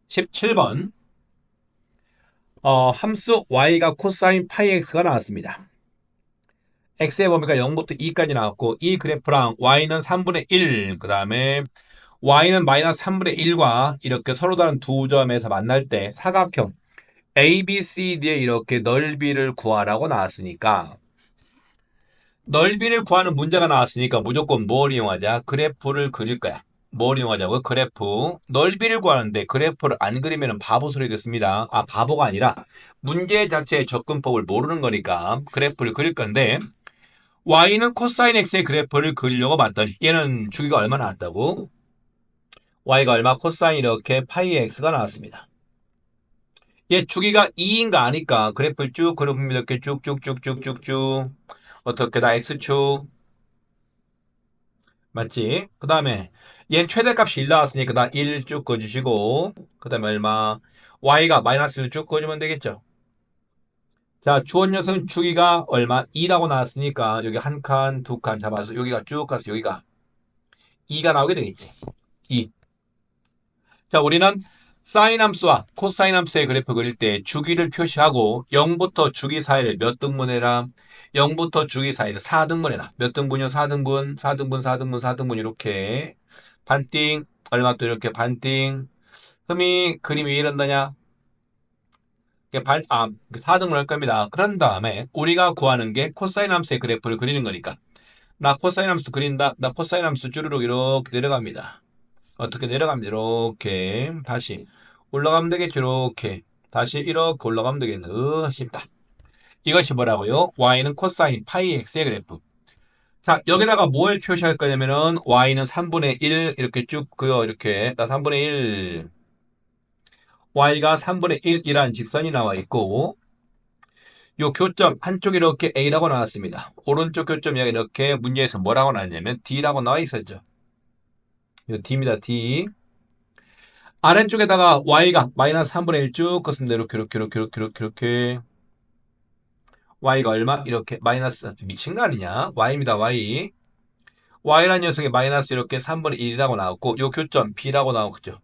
17번. 함수 y가 코사인 파이 x가 나왔습니다. x의 범위가 0부터 2까지 나왔고 이 그래프랑 y는 3분의 1, 그 다음에 y는 마이너스 3분의 1과 이렇게 서로 다른 두 점에서 만날 때 사각형 ABCD의 이렇게 넓이를 구하라고 나왔으니까, 넓이를 구하는 문제가 나왔으니까 무조건 뭘 이용하자? 그래프를 그릴 거야. 뭘 이용하자고? 그래프. 넓이를 구하는데 그래프를 안 그리면 바보 소리 듣습니다. 아, 바보가 아니라 문제 자체의 접근법을 모르는 거니까 그래프를 그릴 건데, y는 코사인 x의 그래프를 그리려고 봤더니 얘는 주기가 얼마 나왔다고? y가 얼마? 코사인 이렇게 파이 x가 나왔습니다. 얘 주기가 2인가 아니까 그래프를 쭉 그려보면 이렇게 쭉쭉쭉쭉쭉쭉 어떻게 다 x축 맞지? 그 다음에 얘는 최대값이 1 나왔으니까 다 1 쭉 그어주시고, 그 다음에 얼마? y가 마이너스 1 쭉 그어주면 되겠죠. 자, 주원 녀석은 주기가 얼마? 2라고 나왔으니까 여기 한 칸, 두 칸 잡아서 여기가 쭉 가서 여기가 2가 나오게 되겠지. 2. 자, 우리는 사인 함수와 코사인 함수의 그래프 그릴 때 주기를 표시하고 0부터 주기 사이를 몇 등분해라? 0부터 주기 사이를 4등분해라. 몇 등분이요? 4등분, 4등분, 4등분, 4등분 이렇게 반띵, 얼마 또 이렇게 반띵. 흠이 그림이 왜 이런다냐? 4등분 할 겁니다. 그런 다음에 우리가 구하는 게 코사인 함수의 그래프를 그리는 거니까 나 코사인 함수 그린다. 나 코사인 함수 쭈르륵 이렇게 내려갑니다. 어떻게 내려갑니다. 이렇게 다시 올라가면 되겠죠. 이렇게 다시 이렇게 올라가면 되겠네. 쉽다. 이것이 뭐라고요? y는 코사인 파이 x의 그래프. 자, 여기다가 뭘 표시할 거냐면은 y는 3분의 1 이렇게 쭉 그어 이렇게 나 3분의 1 y가 3분의 1이라는 직선이 나와 있고 요 교점 한쪽이 이렇게 a라고 나왔습니다. 오른쪽 교점이 이렇게 문제에서 뭐라고 나왔냐면 d라고 나와 있었죠. 요 d입니다. d. 아래쪽에다가 y가 마이너스 3분의 1 쭉 긋습니다. 이렇게 y가 얼마? 이렇게 마이너스 미친 거 아니냐? y입니다. y. y라는 녀석이 마이너스 이렇게 3분의 1이라고 나왔고 요 교점 b라고 나왔죠.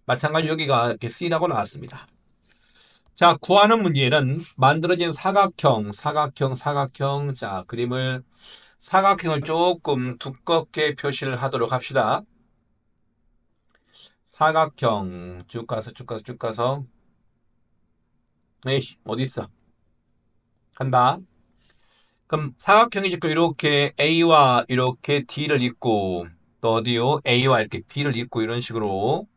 마찬가지로 여기가 이렇게 c라고 나왔습니다. 자, 구하는 문제는 만들어진 사각형. 자, 사각형을 조금 두껍게 표시를 하도록 합시다. 사각형 쭉 가서 에이씨 어디 있어? 간다. 그럼 사각형이 지금 이렇게 A와 이렇게 D를 잇고 또 어디요? A와 이렇게 B를 잇고 이런 식으로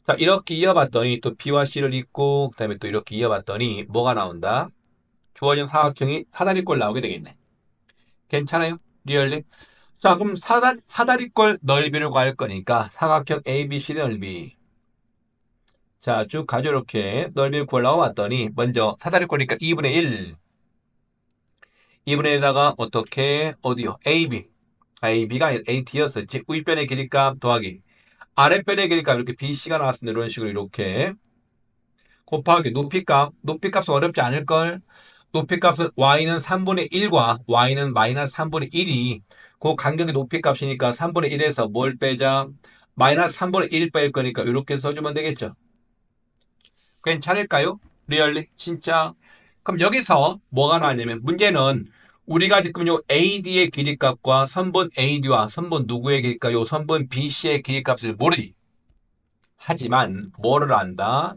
자 이렇게 이어봤더니 또 B와 C를 잇고 그 다음에 또 이렇게 이어봤더니 뭐가 나온다? 주어진 사각형이 사다리꼴 나오게 되겠네. 괜찮아요? 리얼리? 자 그럼 사다리꼴 넓이를 구할 거니까 사각형 ABC 넓이 자 쭉 가죠. 이렇게 넓이를 구하려고 봤더니 먼저 사다리꼴이니까 2분의 1 2분의 1에다가 어떻게 어디요? AB AB가 AT였었지. 윗변의 길이값 더하기 아랫변의 길이값 이렇게 BC가 나왔습니다. 이런 식으로 이렇게 곱하기 높이값은 어렵지 않을걸. 높이값은 y는 3분의 1과 y는 마이너스 3분의 1이 그 간격의 높이값이니까 3분의 1에서 뭘 빼자? 마이너스 3분의 1 뺄 거니까 이렇게 써주면 되겠죠. 괜찮을까요? 리얼리? 진짜? 그럼 여기서 뭐가 나왔냐면 문제는 우리가 지금 요 AD의 길이값과 선분 AD와 선분 누구의 길이값, 요 선분 BC의 길이값을 모르지. 하지만 뭐를 안다?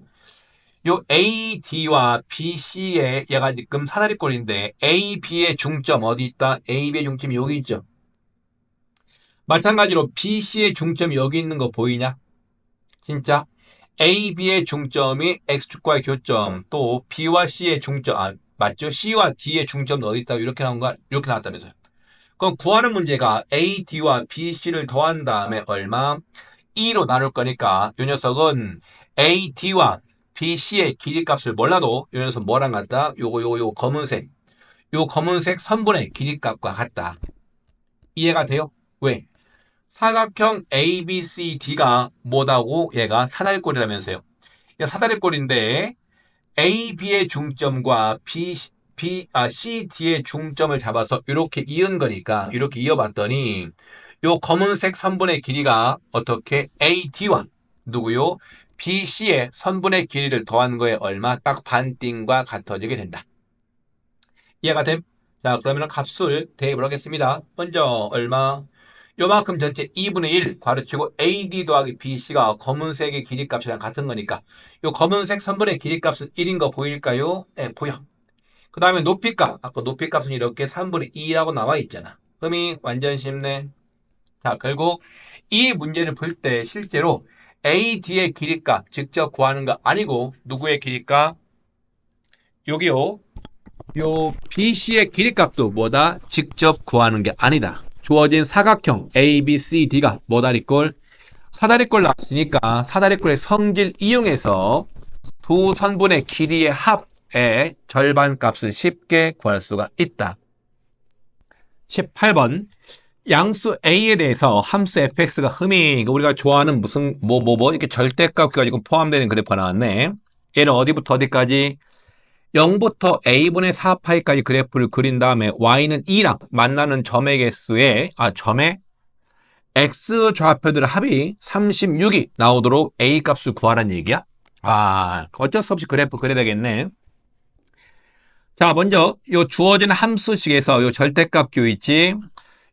요 AD와 BC의 얘가 지금 사다리꼴인데 AB의 중점 어디 있다? AB의 중점이 여기 있죠. 마찬가지로 BC의 중점이 여기 있는 거 보이냐? 진짜? AB의 중점이 X축과의 교점, 또 B와 C의 중점, 맞죠? C와 D의 중점은 어디 있다고 이렇게 나온 거, 이렇게 나왔다면서요. 그럼 구하는 문제가 AD와 BC를 더한 다음에 얼마? 2로 나눌 거니까 이 녀석은 AD와 BC의 길이값을 몰라도 이 녀석 뭐랑 같다? 요거 검은색. 요 검은색 선분의 길이값과 같다. 이해가 돼요? 왜? 사각형 ABCD가 뭐다고 얘가 사다리꼴이라면서요. 사다리꼴인데 AB의 중점과 CD의 중점을 잡아서 이렇게 이은 거니까 이렇게 이어봤더니 요 검은색 선분의 길이가 어떻게 AD와 누구요? BC의 선분의 길이를 더한 거에 얼마? 딱 반띵과 같아지게 된다. 이해가 됨? 자, 그러면 값을 대입을 하겠습니다. 먼저 얼마? 요만큼 전체 2분의 1 괄호치고 AD 더하기 BC가 검은색의 길이값이랑 같은 거니까 요 검은색 선분의 길이값은 1인 거 보일까요? 네, 보여. 그 다음에 높이값. 아까 높이값은 이렇게 3분의 2라고 나와 있잖아. 흠이 완전 쉽네. 자, 결국 이 문제를 풀 때 실제로 AD의 길이값 직접 구하는 거 아니고 누구의 길이값? 여기요. 요 BC의 길이값도 뭐다? 직접 구하는 게 아니다. 주어진 사각형 A, B, C, D가 뭐다리꼴? 사다리꼴 나왔으니까 사다리꼴의 성질 이용해서 두 선분의 길이의 합의 절반 값을 쉽게 구할 수가 있다. 18번 양수 A에 대해서 함수 fx가 흠이 우리가 좋아하는 무슨 이렇게 절대값 가지고 포함되는 그래프가 나왔네. 얘는 어디부터 어디까지? 0부터 a분의 4파이까지 그래프를 그린 다음에 y는 2랑 만나는 점의 개수에 점의 x 좌표들의 합이 36이 나오도록 a 값을 구하라는 얘기야. 어쩔 수 없이 그래프 그려야 되겠네. 자, 먼저 요 주어진 함수식에서 요 절대값 교 있지.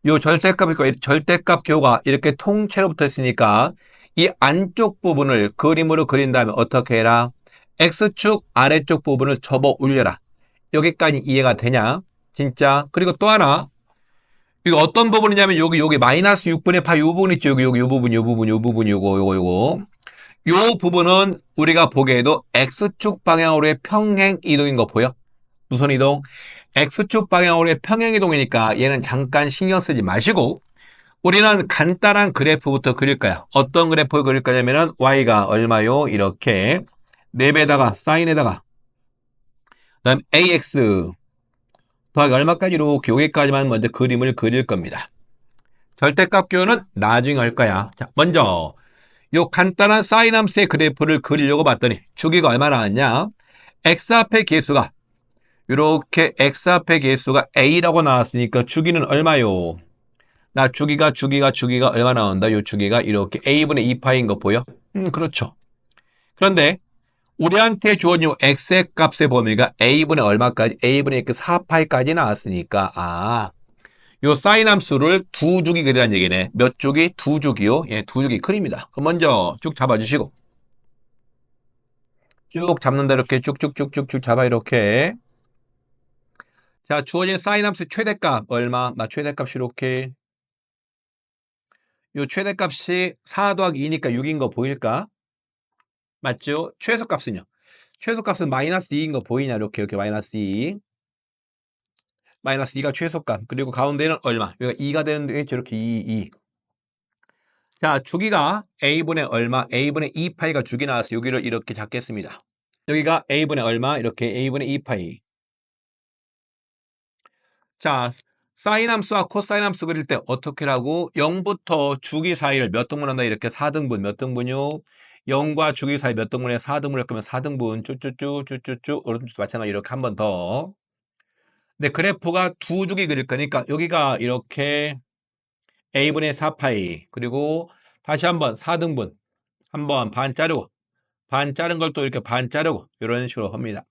요 절대값 교가 이렇게 통째로 붙어 있으니까 이 안쪽 부분을 그림으로 그린 다음에 어떻게 해라? x축 아래쪽 부분을 접어 올려라. 여기까지 이해가 되냐? 진짜. 그리고 또 하나. 이거 어떤 부분이냐면 여기 마이너스 6분의 파 요 부분 있죠. 요 부분 요거. 요 부분은 우리가 보기에도 x축 방향으로의 평행 이동인 거 보여? 무슨 이동? x축 방향으로의 평행 이동이니까 얘는 잠깐 신경 쓰지 마시고 우리는 간단한 그래프부터 그릴 거야. 어떤 그래프를 그릴 거냐면은 y가 얼마요? 이렇게 4배에다가 사인에다가 그다음 ax 더하기 얼마까지 이렇게 여기까지만 먼저 그림을 그릴 겁니다. 절대값 교는 나중에 할 거야. 자, 먼저 요 간단한 사인 함수의 그래프를 그리려고 봤더니 주기가 얼마 나왔냐? x 앞의 개수가 이렇게 x 앞의 개수가 a라고 나왔으니까 주기는 얼마요? 나 주기가 얼마 나온다? 요 주기가 이렇게 a분의 2파인 거 보여? 그렇죠. 그런데 우리한테 주어진 요 x의 값의 범위가 a분의 얼마까지? a분의 4파이까지 나왔으니까 요 사인 함수를 두 주기 그리라는 얘기네. 몇 주기? 두 주기요. 예, 두 주기 그립니다. 그럼 먼저 쭉 잡아주시고 쭉 잡는다 이렇게 쭉쭉쭉쭉쭉 잡아 이렇게. 자, 주어진 사인 함수 최대값 얼마? 나 최대값이 이렇게 요 최대값이 4 더하기 2니까 6인 거 보일까? 맞죠? 최소값은요? 최소값은 마이너스 2인 거 보이냐? 이렇게 마이너스 2. 마이너스 2가 최소값. 그리고 가운데는 얼마? 여기가 2가 되는데 저렇게 2. 자, 주기가 a분의 얼마? a분의 2파이가 주기 나와서 여기를 이렇게 잡겠습니다. 여기가 a분의 얼마? 이렇게 a분의 2파이. 자, 사인 함수와 코사인 함수 그릴 때 어떻게 하고 0부터 주기 사이를 몇 등분한다? 이렇게 4등분. 몇 등분요? 0과 주기 사이 몇 등분에 4등분을 할 거면 4등분 쭈쭈쭈 오른쪽 마찬가지 이렇게 한 번 더. 근데 그래프가 두 주기 그릴 거니까 여기가 이렇게 a분의 4파이 그리고 다시 한번 4등분 한번 반 자르고 반 자른 걸 또 이렇게 반 자르고 이런 식으로 합니다.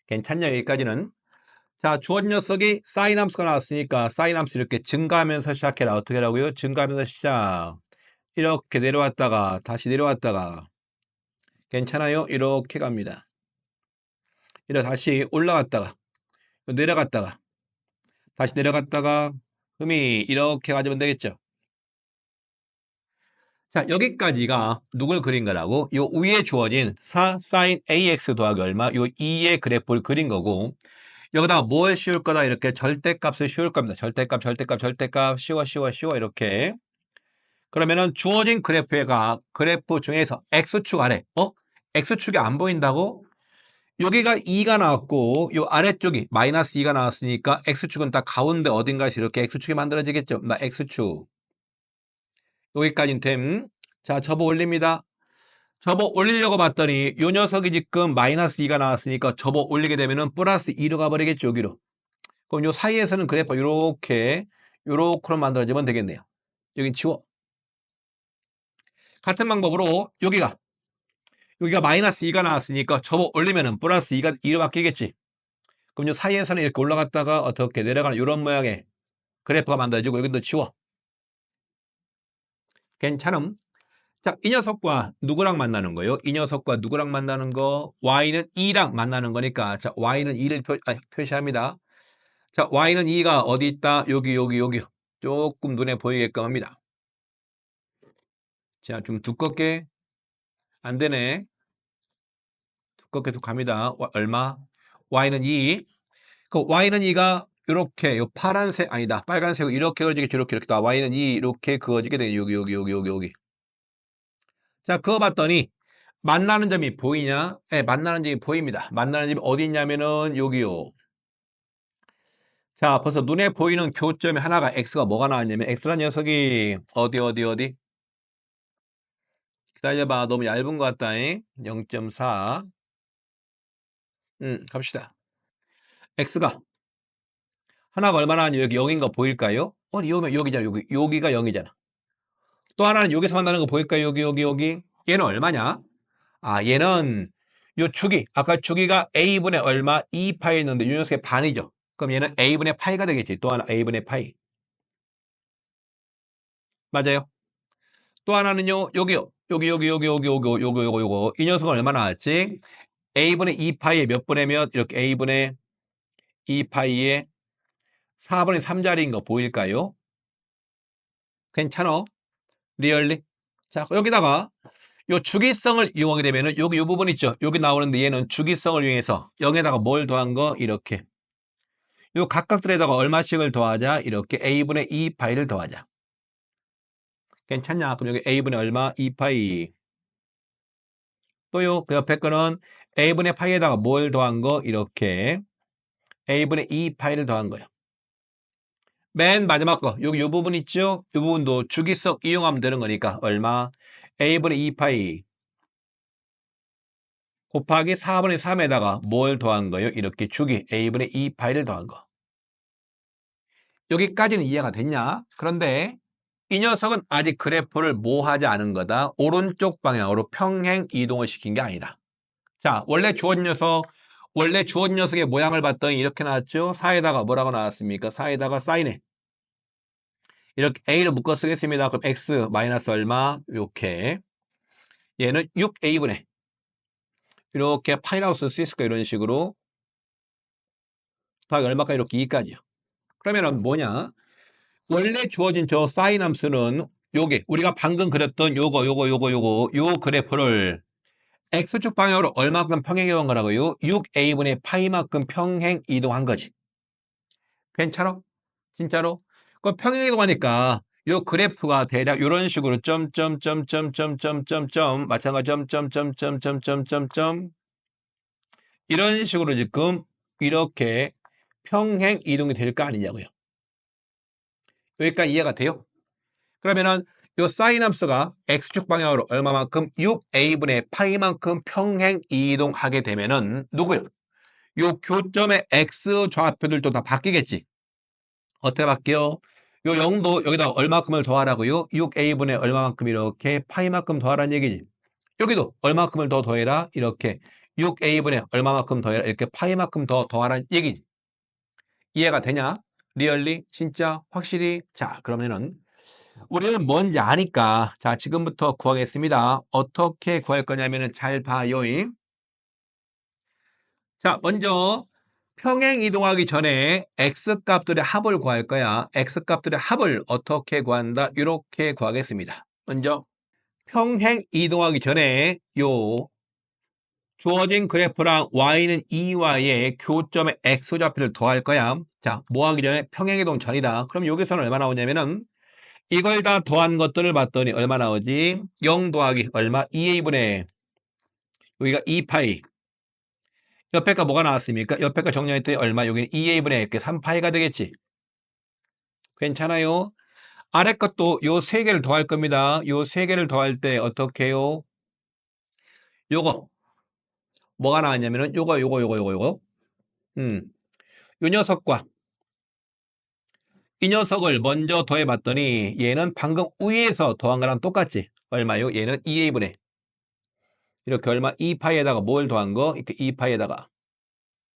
괜찮냐 여기까지는? 자, 주어진 녀석이 사인 함수가 나왔으니까 사인 함수 이렇게 증가하면서 시작해라. 어떻게 하라고요? 증가하면서 시작. 이렇게 내려왔다가 다시 내려왔다가 괜찮아요? 이렇게 갑니다. 이렇게 다시 올라갔다가 내려갔다가 다시 내려갔다가 흠이 이렇게 가지면 되겠죠. 자, 여기까지가 누굴 그린 거라고? 요 위에 주어진 4 sin ax 더하기 얼마? 요 2의 그래프를 그린 거고 여기다가 뭘 씌울 거다? 이렇게 절대값을 씌울 겁니다. 절대값 쉬워 이렇게. 그러면은 주어진 그래프 중에서 x축 아래 x축이 안 보인다고? 여기가 2가 나왔고 요 아래쪽이 마이너스 2가 나왔으니까 x축은 딱 가운데 어딘가에서 이렇게 x축이 만들어지겠죠. 나 x축 여기까지는 됨. 자, 접어 올립니다. 접어 올리려고 봤더니 요 녀석이 지금 마이너스 2가 나왔으니까 접어 올리게 되면은 플러스 2로 가버리겠죠. 여기로. 그럼 요 사이에서는 그래프 요렇게로 만들어지면 되겠네요. 여긴 지워. 같은 방법으로 여기가 마이너스 2가 나왔으니까 접어 올리면은 플러스 2로 바뀌겠지. 그럼 요 사이에서는 이렇게 올라갔다가 어떻게 내려가는 이런 모양의 그래프가 만들어지고 여기도 치워. 괜찮음? 자, 이 녀석과 누구랑 만나는 거예요? 이 녀석과 누구랑 만나는 거? y는 2랑 만나는 거니까 자, y는 2를 표시합니다. 자, y는 2가 어디 있다? 여기. 조금 눈에 보이게끔 합니다. 자, 좀 두껍게 안 되네. 두껍게 갑니다. 얼마? y는 2. 그 y는 2가 이렇게 요 파란색 아니다. 빨간색으로 이렇게 그어지게 이렇게 다 y는 2 이렇게 그어지게 돼. 여기. 자, 그어봤더니 만나는 점이 보이냐? 네, 만나는 점이 보입니다. 만나는 점이 어디 있냐면은 여기요. 자, 벌써 눈에 보이는 교점이 하나가 x가 뭐가 나왔냐면 x란 녀석이 어디? 기다려봐. 너무 얇은 것 같다. 0.4. 갑시다. x가 하나가 얼마나 하냐? 여기 0인 거 보일까요? 여기잖아. 여기가 0이잖아. 또 하나는 여기서 만나는 거 보일까요? 여기. 얘는 얼마냐? 아, 얘는 요 주기. 아까 주기가 a분의 얼마? 2파이였는데 이 녀석의 반이죠. 그럼 얘는 a분의 파이가 되겠지. 또 하나 a분의 파이. 맞아요. 또 하나는요. 여기요. 요거. 이 녀석은 얼마 나왔지? a분의 2파이에 몇 분의 몇? 이렇게 a분의 2파이에 4분의 3짜리인 거 보일까요? 괜찮어? 리얼리? 자, 여기다가 요 주기성을 이용하게 되면은 여기 요 부분 있죠? 여기 나오는데 얘는 주기성을 이용해서 0에다가 뭘 더한 거? 이렇게. 요 각각들에다가 얼마씩을 더하자? 이렇게 a분의 2파이를 더하자. 괜찮냐? 그럼 여기 a분의 얼마? 2파이. 또요, 그 옆에 거는 a분의 파이에다가 뭘 더한 거? 이렇게 a분의 2파이를 더한 거예요. 맨 마지막 거, 여기 요 부분 있죠? 이 부분도 주기성 이용하면 되는 거니까 얼마? a분의 2파이 곱하기 4분의 3에다가 뭘 더한 거예요? 이렇게 주기 a분의 2파이를 더한 거. 여기까지는 이해가 됐냐? 그런데 이 녀석은 아직 그래프를 뭐 하지 않은 거다. 오른쪽 방향으로 평행 이동을 시킨 게 아니다. 자, 원래 주어진 녀석의 모양을 봤더니 이렇게 나왔죠? 4에다가 뭐라고 나왔습니까? 4에다가 사인에 이렇게 a를 묶어 쓰겠습니다. 그럼 x 마이너스 얼마? 이렇게 얘는 6a분의 이렇게 파이라고 쓸 수 있을까? 이런 식으로 더하기 얼마까지 이렇게 2까지요. 그러면은 뭐냐? 원래 주어진 저 사인 함수는 요게 우리가 방금 그렸던 요 그래프를 x축 방향으로 얼마큼 평행해 온 거라고요? 6a분의 파이만큼 평행 이동한 거지. 괜찮아? 진짜로? 그 평행 이동하니까 요 그래프가 대략 이런 식으로 점점점점점점점점 마찬가지 점점점점점점점 이런 식으로 지금 이렇게 평행 이동이 될 거 아니냐고요. 여기까지 이해가 돼요? 그러면은 요 사인 함수가 x축 방향으로 얼마만큼 6a분의 파이만큼 평행 이동하게 되면은 누구요? 요 교점의 x 좌표들도 다 바뀌겠지. 어떻게 바뀌어? 요 0도 여기다 얼마큼을 더하라고요? 6a분의 얼마만큼 이렇게 파이만큼 더하라는 얘기지. 여기도 얼마큼을 더 더해라? 이렇게 6a분의 얼마만큼 더해라? 이렇게 파이만큼 더 더하라는 얘기지. 이해가 되냐? 리얼리? 진짜? 확실히? 자, 그러면은 우리는 뭔지 아니까 자 지금부터 구하겠습니다. 어떻게 구할 거냐면은 잘 봐요. 자 먼저 평행 이동하기 전에 x값들의 합을 구할 거야. x값들의 합을 어떻게 구한다? 이렇게 구하겠습니다. 먼저 평행 이동하기 전에 요 주어진 그래프랑 y는 2y의 교점의 x좌표를 더할 거야. 자, 뭐 하기 전에 평행 이동 전이다. 그럼 여기서는 얼마 나오냐면은 이걸 다 더한 것들을 봤더니 얼마 나오지? 0 더하기 얼마? 2a분의 여기가 2파이 옆에 거 뭐가 나왔습니까? 옆에 거 정리했더니 얼마? 여기는 2a분의 이렇게 3파이가 되겠지. 괜찮아요? 아래 것도 요 세 개를 더할 겁니다. 요 세 개를 더할 때 어떻게 해요? 요거 뭐가 나왔냐면은 요거 요 녀석과 이 녀석을 먼저 더해봤더니 얘는 방금 위에서 더한 거랑 똑같지? 얼마요? 얘는 2a분의 이렇게 얼마? 2파이에다가 뭘 더한 거? 이렇게 2파이에다가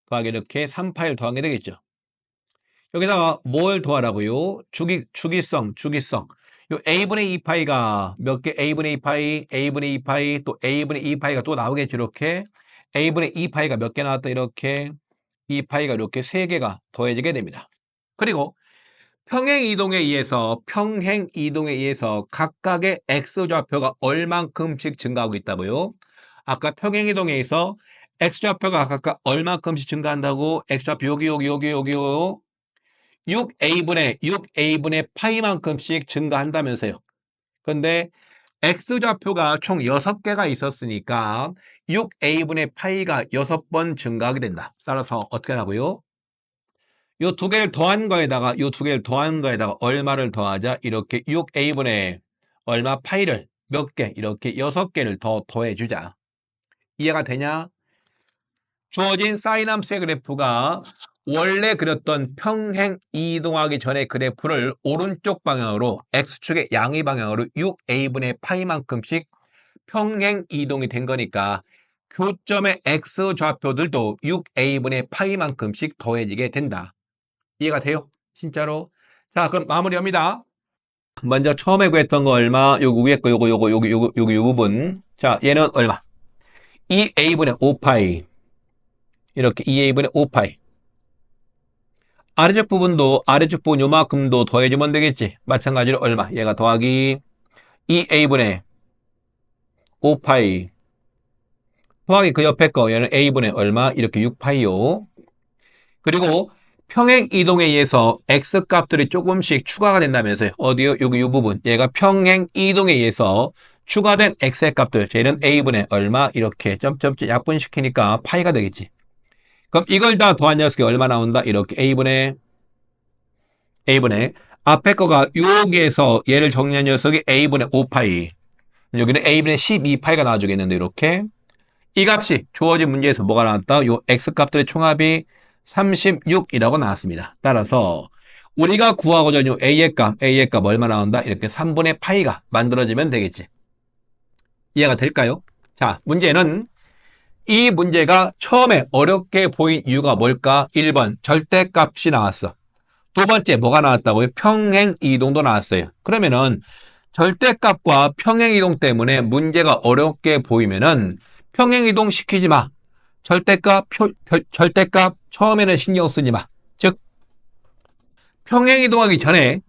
더하기 이렇게 3파이를 더한 게 되겠죠. 여기다가 뭘 더하라고요? 주기성. 요 a분의 2파이가 몇 개? a분의 2파이, a분의 2파이, 또 a분의 2파이가 또 나오겠죠. 이렇게 a분의 2파이가 몇 개 나왔다? 이렇게 2파이가 이렇게 3개가 더해지게 됩니다. 그리고 평행이동에 의해서 각각의 x좌표가 얼만큼씩 증가하고 있다고요? 아까 평행이동에 의해서 x좌표가 각각 얼만큼씩 증가한다고? x좌표 여기요. 6a분의 파이만큼씩 증가한다면서요. 근데 x좌표가 총 6개가 있었으니까 6a분의 파이가 6번 증가하게 된다. 따라서 어떻게 하라고요? 요 두 개를 더한 거에다가 얼마를 더하자? 이렇게 6a분의 얼마 파이를 몇 개? 이렇게 6개를 더 더해주자. 이해가 되냐? 주어진 사인함수의 그래프가 원래 그렸던 평행 이동하기 전의 그래프를 오른쪽 방향으로 x축의 양의 방향으로 6a분의 파이만큼씩 평행 이동이 된 거니까 교점의 x좌표들도 6a분의 파이만큼씩 더해지게 된다. 이해가 돼요? 진짜로? 자, 그럼 마무리합니다. 먼저 처음에 구했던 거 얼마? 요거 위에 거 요거 요 부분. 자, 얘는 얼마? 2a분의 5파이. 이렇게 2a분의 5파이. 아래쪽 부분 요만큼도 더해주면 되겠지. 마찬가지로 얼마? 얘가 더하기 2a분의 5파이. 더하기 그 옆에 거 얘는 a분의 얼마? 이렇게 6파이요. 그리고 평행 이동에 의해서 x 값들이 조금씩 추가가 된다면서요. 어디요? 여기 이 부분. 얘가 평행 이동에 의해서 추가된 x의 값들. 쟤는 a분의 얼마? 이렇게 점점점 약분시키니까 파이가 되겠지. 그럼 이걸 다 더한 녀석이 얼마 나온다? 이렇게 a분의 앞에 거가 여기에서 얘를 정리한 녀석이 a분의 5파이. 여기는 a분의 12파이가 나와주겠는데 이렇게. 이 값이 주어진 문제에서 뭐가 나왔다? 요 x 값들의 총합이 36이라고 나왔습니다. 따라서 우리가 구하고자 하는 a의 값 얼마 나온다? 이렇게 3분의 파이가 만들어지면 되겠지. 이해가 될까요? 자, 문제는 이 문제가 처음에 어렵게 보인 이유가 뭘까? 1번 절대값이 나왔어. 두 번째 뭐가 나왔다고요? 평행이동도 나왔어요. 그러면은 절대값과 평행이동 때문에 문제가 어렵게 보이면은 평행이동 시키지 마. 절대값 처음에는 신경 쓰지 마. 즉 평행이동하기 전에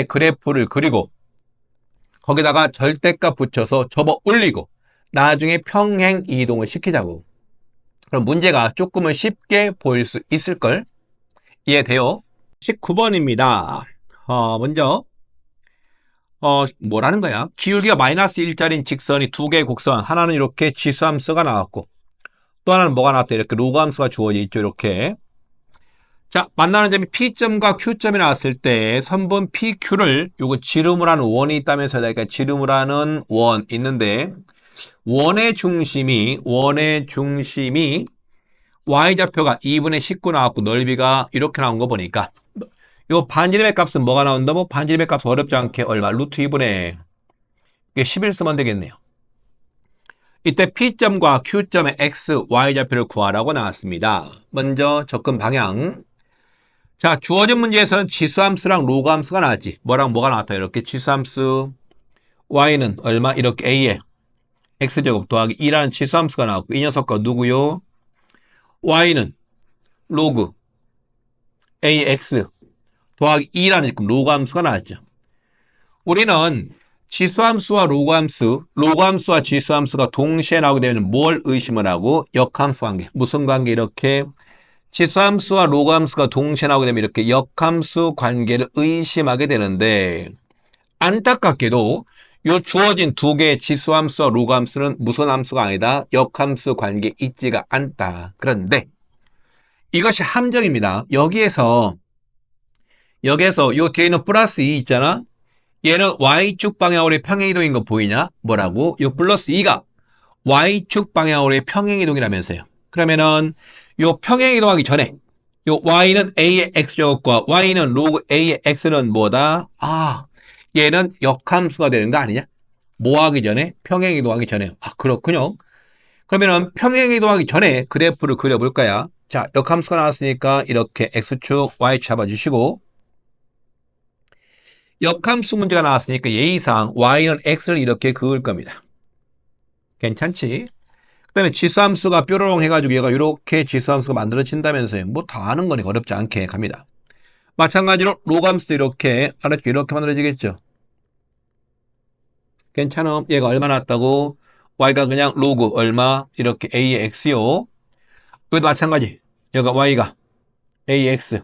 그래프를 그리고 거기다가 절대값 붙여서 접어 올리고 나중에 평행이동을 시키자고. 그럼 문제가 조금은 쉽게 보일 수 있을걸? 이해돼요? 19번입니다. 먼저 뭐라는 거야? 기울기가 마이너스 1짜리인 직선이 두 개의 곡선, 하나는 이렇게 지수함수가 나왔고 또 하나는 뭐가 나왔다? 이렇게 로그함수가 주어져 있죠. 이렇게. 자, 만나는 점이 P점과 Q점이 나왔을 때 선분 PQ를 요거 지름을 하는 원이 있다면서 그러니까 지름을 하는 원 있는데 원의 중심이 Y좌표가 2분의 19 나왔고 넓이가 이렇게 나온 거 보니까 요 반지름의 값은 뭐가 나온다? 뭐 반지름의 값 어렵지 않게 얼마? 루트 2분의 11 쓰면 되겠네요. 이때 P점과 Q점의 X, Y좌표를 구하라고 나왔습니다. 먼저 접근 방향. 자, 주어진 문제에서는 지수함수랑 로그함수가 나왔지. 뭐랑 뭐가 나왔다? 이렇게 지수함수 Y는 얼마? 이렇게 A에 X제곱 더하기 2라는 지수함수가 나왔고 이 녀석과 누구요? Y는 로그 AX 더하기 2라는 지금 로그함수가 나왔죠. 우리는 지수함수와 로그함수와 지수함수가 동시에 나오게 되면 뭘 의심을 하고? 역함수 관계. 무슨 관계? 이렇게 지수함수와 로그함수가 동시에 나오게 되면 이렇게 역함수 관계를 의심하게 되는데 안타깝게도 요 주어진 두 개의 지수함수와 로그함수는 무슨 함수가 아니다? 역함수 관계에 있지가 않다. 그런데 이것이 함정입니다. 여기에서 요 뒤에는 플러스 2 있잖아? 얘는 Y축 방향으로의 평행이동인 거 보이냐? 뭐라고? 요 플러스 2가 Y축 방향으로의 평행이동이라면서요. 그러면은 요 평행이동하기 전에 요 y는 a의 x제곱과 y는 로그 a의 x는 뭐다? 아, 얘는 역함수가 되는 거 아니냐? 뭐 하기 전에? 평행이동하기 전에. 아, 그렇군요. 그러면은 평행이동하기 전에 그래프를 그려볼까요? 자, 역함수가 나왔으니까 이렇게 x축, y축 잡아주시고 역함수 문제가 나왔으니까 예의상 y는 x를 이렇게 그을 겁니다. 괜찮지? 그 다음에 지수함수가 뾰로롱 해가지고 얘가 이렇게 지수함수가 만들어진다면서요. 뭐 다 아는 거니까 어렵지 않게 갑니다. 마찬가지로 로감수도 이렇게 아래쪽 이렇게 만들어지겠죠. 괜찮아. 얘가 얼마 나왔다고? y가 그냥 로그 얼마? 이렇게 a의 x요. 여기도 마찬가지. 여기가 y가 ax.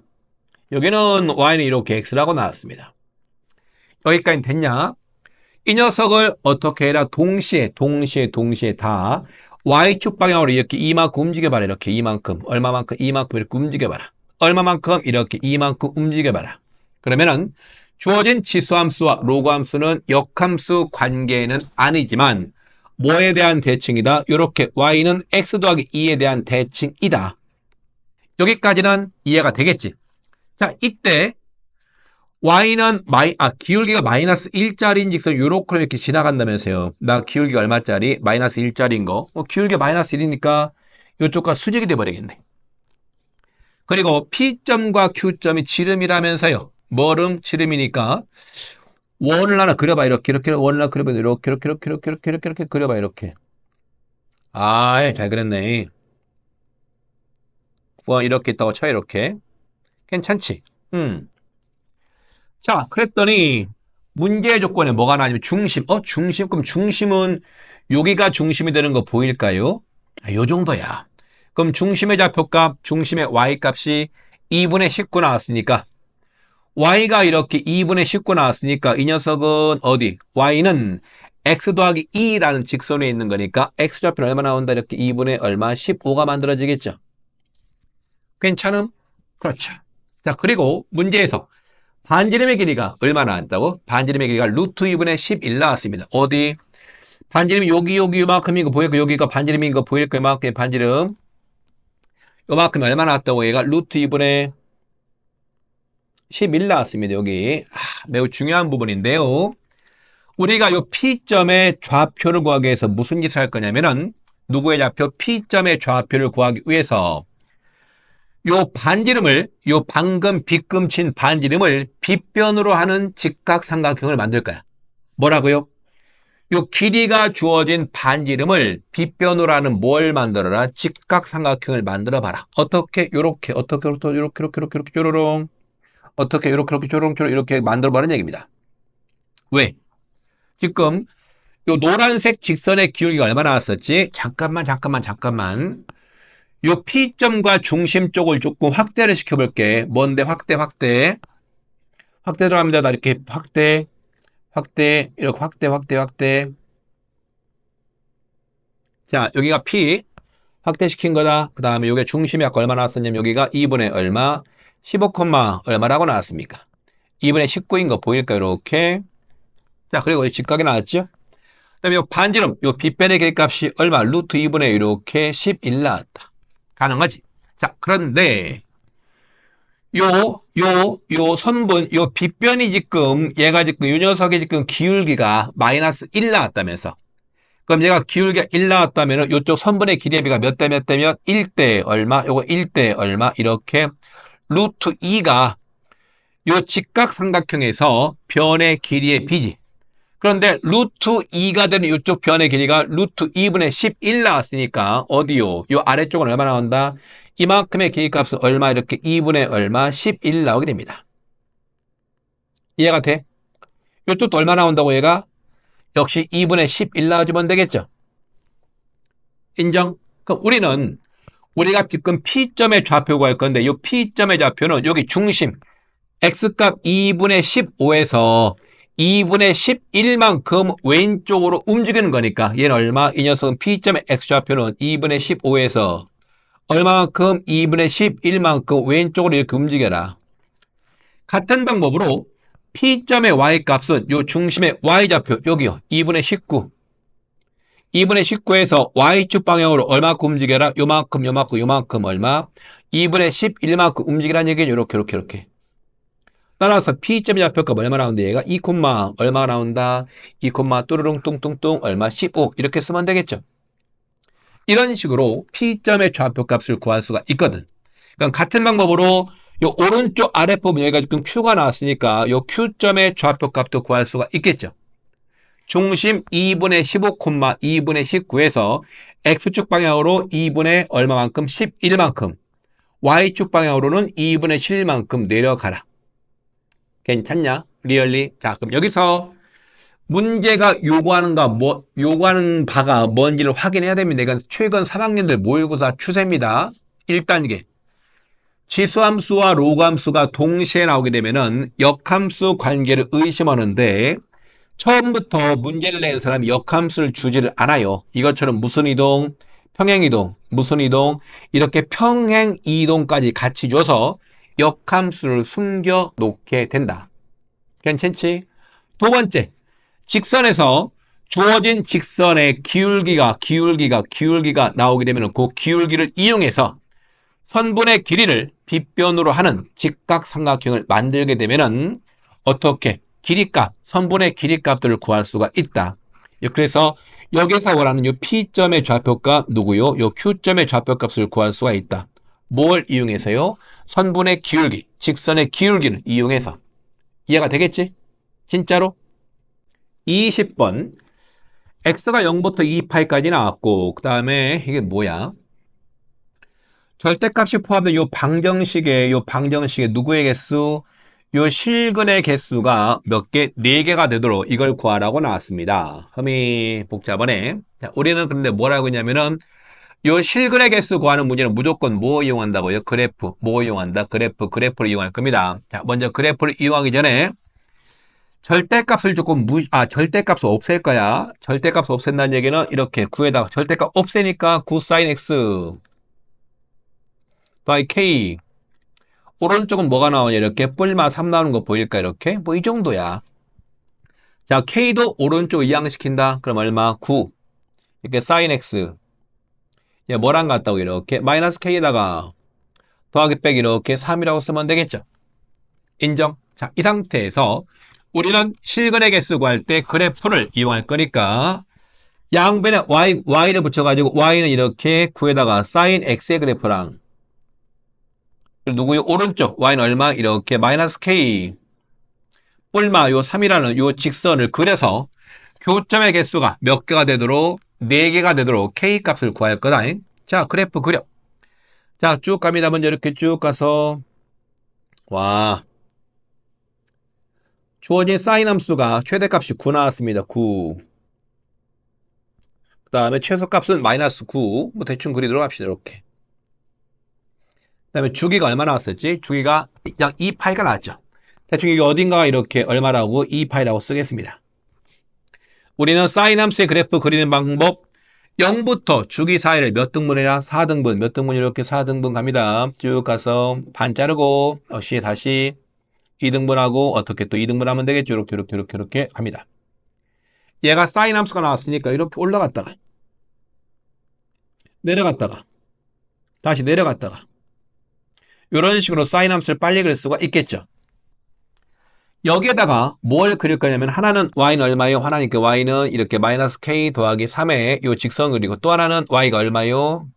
여기는 y는 이렇게 x라고 나왔습니다. 여기까지 됐냐? 이 녀석을 어떻게 해라? 동시에 다 y축 방향으로 이렇게 이만큼 움직여봐라. 이렇게 이만큼, 얼마만큼, 이만큼 이렇게 움직여봐라. 얼마만큼 이렇게 이만큼 움직여봐라. 그러면은 주어진 지수함수와 로그함수는 역함수 관계는 아니지만 뭐에 대한 대칭이다? 이렇게 y는 x 더하기 2에 대한 대칭이다. 여기까지는 이해가 되겠지? 자, 이때 y는 기울기가 마이너스 1짜리인 직선 요렇게 이렇게 지나간다면서요. 나 기울기가 얼마짜리? 마이너스 1짜리인 거. 기울기가 마이너스 1이니까 이쪽과 수직이 돼버리겠네. 그리고 P점과 Q점이 지름이라면서요. 뭐름? 지름이니까 원을 하나 그려봐. 이렇게 원을 하나 그려봐. 이렇게 그려봐. 이렇게. 아, 잘 그렸네. 원 이렇게 있다고 쳐. 이렇게. 괜찮지? 자, 그랬더니 문제의 조건에 뭐가 나냐면 중심. 중심. 그럼 중심은 여기가 중심이 되는 거 보일까요? 요 정도야. 그럼 중심의 좌표값, 중심의 y값이 2분의 19 나왔으니까 y가 이렇게 2분의 19 나왔으니까 이 녀석은 어디? y는 x 더하기 2라는 직선에 있는 거니까 x좌표는 얼마 나온다? 이렇게 2분의 얼마? 15가 만들어지겠죠. 괜찮음? 그렇죠. 자, 그리고 문제에서 반지름의 길이가 얼마 나왔다고? 반지름의 길이가 루트 2분의 11 나왔습니다. 어디? 반지름이 여기 요만큼인 거 보일까? 여기가 반지름인 거 보일까? 요만큼의 반지름. 요만큼 얼마 나왔다고? 얘가 루트 2분의 11 나왔습니다. 여기. 매우 중요한 부분인데요. 우리가 요 P점의 좌표를 구하기 위해서 무슨 짓을 할 거냐면은 누구의 좌표? P점의 좌표를 구하기 위해서 요 방금 빗금 친 반지름을 빗변으로 하는 직각삼각형을 만들 거야. 뭐라고요? 요 길이가 주어진 반지름을 빗변으로 하는 뭘 만들어라? 직각삼각형을 만들어 봐라. 어떻게? 요렇게, 요렇게, 요로롱. 어떻게? 요렇게, 요롱, 이렇게 만들어 보라는 얘기입니다. 왜? 지금 요 노란색 직선의 기울기가 얼마 나왔었지? 잠깐만. 요 P점과 중심 쪽을 조금 확대를 시켜볼게. 뭔데 확대. 확대 들어갑니다. 나 이렇게 확대, 이렇게 확대. 자, 여기가 P 확대시킨 거다. 그 다음에 여기 중심이 아까 얼마 나왔었냐면 여기가 2분의 얼마? 15, 얼마라고 나왔습니까? 2분의 19인 거 보일까요? 이렇게. 자, 그리고 직각이 나왔죠? 그 다음에 요 반지름, 요 빗변의 길값이 얼마? 루트 2분의 이렇게 11 나왔다. 가능하지? 자, 그런데 요 선분, 요 빗변이 지금 얘가 지금 요 녀석의 지금 기울기가 마이너스 1 나왔다면서. 그럼 얘가 기울기가 1 나왔다면 요쪽 선분의 길이의 비가 몇 대 몇 대면 1대 얼마? 요거 1대 얼마? 이렇게 루트 2가 요 직각삼각형에서 변의 길이의 비지. 그런데 루트 2가 되는 이쪽 변의 길이가 루트 2분의 11 나왔으니까 어디요? 요 아래쪽은 얼마 나온다? 이만큼의 길이값은 얼마? 이렇게 2분의 얼마? 11 나오게 됩니다. 이해가 돼? 요쪽도 얼마 나온다고 얘가? 역시 2분의 11 나와주면 되겠죠? 인정? 그럼 우리가 지금 P점의 좌표 구할 건데 이 P점의 좌표는 여기 중심 X값 2분의 15에서 2분의 11만큼 왼쪽으로 움직이는 거니까 얘는 얼마? 이 녀석은 P점의 X좌표는 2분의 15에서 얼마만큼? 2분의 11만큼 왼쪽으로 이렇게 움직여라. 같은 방법으로 P점의 Y값은 요 중심의 Y좌표 여기요. 2분의 19 2분의 19에서 Y축 방향으로 얼마큼 움직여라? 요만큼 얼마? 2분의 11만큼 움직이라는 얘기죠. 이렇게. 따라서 P점의 좌표값 얼마 나오는데 얘가 2, 얼마가 나온다? 2, 뚜루룽 뚱뚱뚱 얼마? 15 이렇게 쓰면 되겠죠. 이런 식으로 P점의 좌표값을 구할 수가 있거든. 그럼 같은 방법으로 요 오른쪽 아랫부분 여기가 지금 Q가 나왔으니까 요 Q점의 좌표값도 구할 수가 있겠죠. 중심 2분의 15, 2분의 19에서 X축 방향으로 2분의 얼마만큼? 11만큼. Y축 방향으로는 2분의 7만큼 내려가라. 괜찮냐? 리얼리? 자, 그럼 여기서 문제가 요구하는 바가 뭔지를 확인해야 됩니다. 이건 최근 3학년들 모의고사 추세입니다. 1단계. 지수함수와 로그함수가 동시에 나오게 되면은 역함수 관계를 의심하는데 처음부터 문제를 낸 사람이 역함수를 주지를 않아요. 이것처럼 무슨 이동, 평행이동, 무슨 이동, 이렇게 평행이동까지 같이 줘서 역함수를 숨겨 놓게 된다. 괜찮지? 두 번째, 직선에서 주어진 직선의 기울기가 나오게 되면 그 기울기를 이용해서 선분의 길이를 빗변으로 하는 직각삼각형을 만들게 되면은 어떻게 선분의 길이값들을 구할 수가 있다. 그래서 여기서 원하는 요 P점의 좌표값 누구요? 요 Q점의 좌표값을 구할 수가 있다. 뭘 이용해서요? 선분의 기울기, 직선의 기울기를 이용해서. 이해가 되겠지? 진짜로? 20번. X가 0부터 2파이까지 나왔고, 그 다음에 이게 뭐야? 절대값이 포함된 요 방정식의 누구의 개수? 요 실근의 개수가 몇 개? 4개가 되도록 이걸 구하라고 나왔습니다. 흠이 복잡하네. 자, 우리는 그런데 뭐라고 했냐면은 요 실근의 개수 구하는 문제는 무조건 뭐 이용한다고요? 그래프. 뭐 이용한다? 그래프를 이용할 겁니다. 자, 먼저 그래프를 이용하기 전에 절대값을 절대값을 없앨 거야. 절대값을 없앤다는 얘기는 이렇게 9에다가 절대값 없애니까 9 sin x by k. 오른쪽은 뭐가 나오냐? 이렇게 뿔마 3 나오는 거 보일까? 이렇게 뭐 이 정도야. 자, k도 오른쪽 이항시킨다. 그럼 얼마? 9. 이렇게 sin x. 얘 뭐랑 같다고 이렇게 마이너스 k에다가 더하기 빼기 이렇게 3이라고 쓰면 되겠죠. 인정? 자, 이 상태에서 우리는 실근의 개수 구할 때 그래프를 이용할 거니까 양변에 y를 붙여가지고 y는 이렇게 9에다가 sin x의 그래프랑 누구요? 오른쪽 y는 얼마? 이렇게 마이너스 k 뿔마 요 3이라는 요 직선을 그려서 교점의 개수가 몇 개가 되도록 4개가 되도록 k 값을 구할 거다. 자, 그래프 그려. 자, 쭉 갑니다. 먼저 이렇게 쭉 가서 와 주어진 사인 함수가 최대값이 9 나왔습니다. 9. 그 다음에 최소값은 마이너스 9. 뭐 대충 그리도록 합시다. 이렇게. 그 다음에 주기가 얼마 나왔었지? 주기가 약 2파이가 나왔죠. 대충 이게 어딘가가 이렇게 얼마라고 2파이라고 쓰겠습니다. 우리는 사인 함수의 그래프 그리는 방법 0부터 주기 사이를 몇 등분이냐? 4등분. 몇 등분? 이렇게 4등분 갑니다. 쭉 가서 반 자르고 다시 2등분하고 어떻게 또 2등분하면 되겠죠. 이렇게 합니다. 얘가 사인 함수가 나왔으니까 이렇게 올라갔다가 내려갔다가 다시 내려갔다가 이런 식으로 사인 함수를 빨리 그릴 수가 있겠죠. 여기에다가 뭘 그릴 거냐면 하나는 y는 얼마요? 하나니까 y는 이렇게 마이너스 k 더하기 3의 요 직선 그리고 또 하나는 y가 얼마요?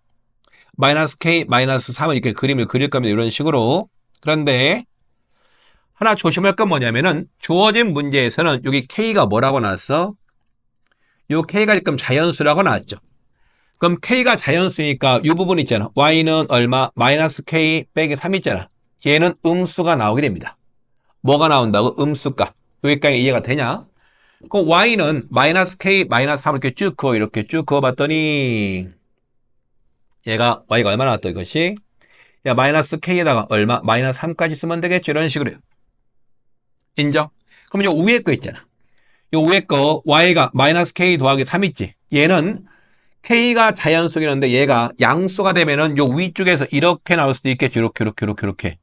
마이너스 k 마이너스 3을 이렇게 그림을 그릴 겁니다. 이런 식으로. 그런데 하나 조심할 건 뭐냐면은 주어진 문제에서는 여기 k가 뭐라고 나왔어? 요 k가 지금 자연수라고 나왔죠. 그럼 k가 자연수니까 이 부분 있잖아. y는 얼마? 마이너스 k 빼기 3 있잖아. 얘는 음수가 나오게 됩니다. 뭐가 나온다고? 음수값. 여기까지 이해가 되냐? 그럼 y는 마이너스 k 마이너스 3을 이렇게 쭉 그어봤더니 얘가 y가 얼마 나왔다 이것이? 야 마이너스 k에다가 얼마? 마이너스 3까지 쓰면 되겠죠. 이런 식으로요. 인정? 그럼 요 위에 거 있잖아. 요 위에 거 y가 마이너스 k 더하기 3 있지. 얘는 k가 자연수겠는데 얘가 양수가 되면은 요 위쪽에서 이렇게 나올 수도 있겠죠. 이렇게.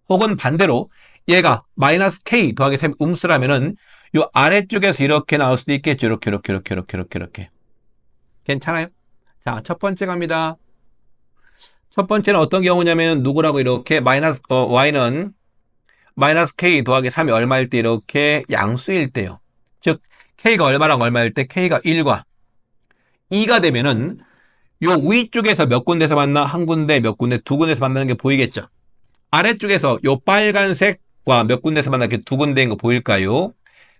혹은 반대로 얘가 마이너스 k 더하기 3 음수라면은 요 아래쪽에서 이렇게 나올 수도 있겠죠. 이렇게. 괜찮아요? 자, 첫 번째 갑니다. 첫 번째는 어떤 경우냐면 누구라고 이렇게 y는 마이너스 k 더하기 3이 얼마일 때 이렇게 양수일 때요. 즉 k가 얼마랑 얼마일 때 k가 1과 2가 되면은 요 위쪽에서 몇 군데서 만나? 한 군데, 몇 군데, 두 군데서 만나는 게 보이겠죠? 아래쪽에서 요 빨간색과 몇 군데서 만나 이렇게 두 군데인 거 보일까요?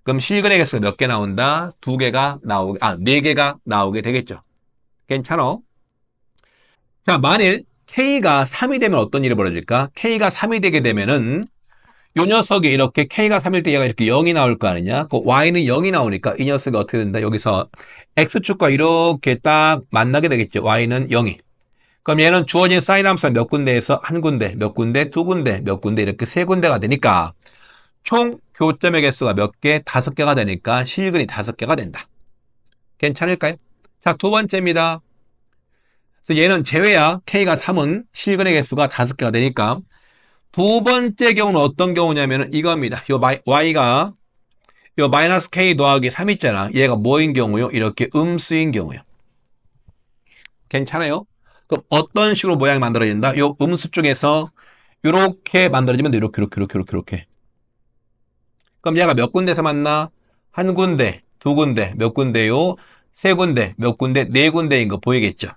그럼 실근의 개수가 몇 개 나온다? 네 개가 나오게 되겠죠. 괜찮아? 자, 만일 K가 3이 되면 어떤 일이 벌어질까? K가 3이 되게 되면은 요 녀석이 이렇게 K가 3일 때 얘가 이렇게 0이 나올 거 아니냐? 그 Y는 0이 나오니까 이 녀석이 어떻게 된다? 여기서 X축과 이렇게 딱 만나게 되겠죠. Y는 0이. 그럼 얘는 주어진 사인 함수가 몇 군데에서 한 군데, 몇 군데, 두 군데, 몇 군데 이렇게 세 군데가 되니까 총 교점의 개수가 몇 개? 5개가 되니까 실근이 5개가 된다. 괜찮을까요? 자, 두 번째입니다. 그래서 얘는 제외야. K가 3은 실근의 개수가 5개가 되니까 두 번째 경우는 어떤 경우냐면 이겁니다. Y가 요 마이너스 K 더하기 3 있잖아. 얘가 뭐인 경우요? 이렇게 음수인 경우요. 괜찮아요? 그럼 어떤 식으로 모양이 만들어진다? 요 음수 쪽에서 이렇게 만들어지면 돼. 이렇게. 그럼 얘가 몇 군데서 만나? 한 군데, 두 군데, 몇 군데요? 세 군데, 몇 군데, 네 군데인 거 보이겠죠?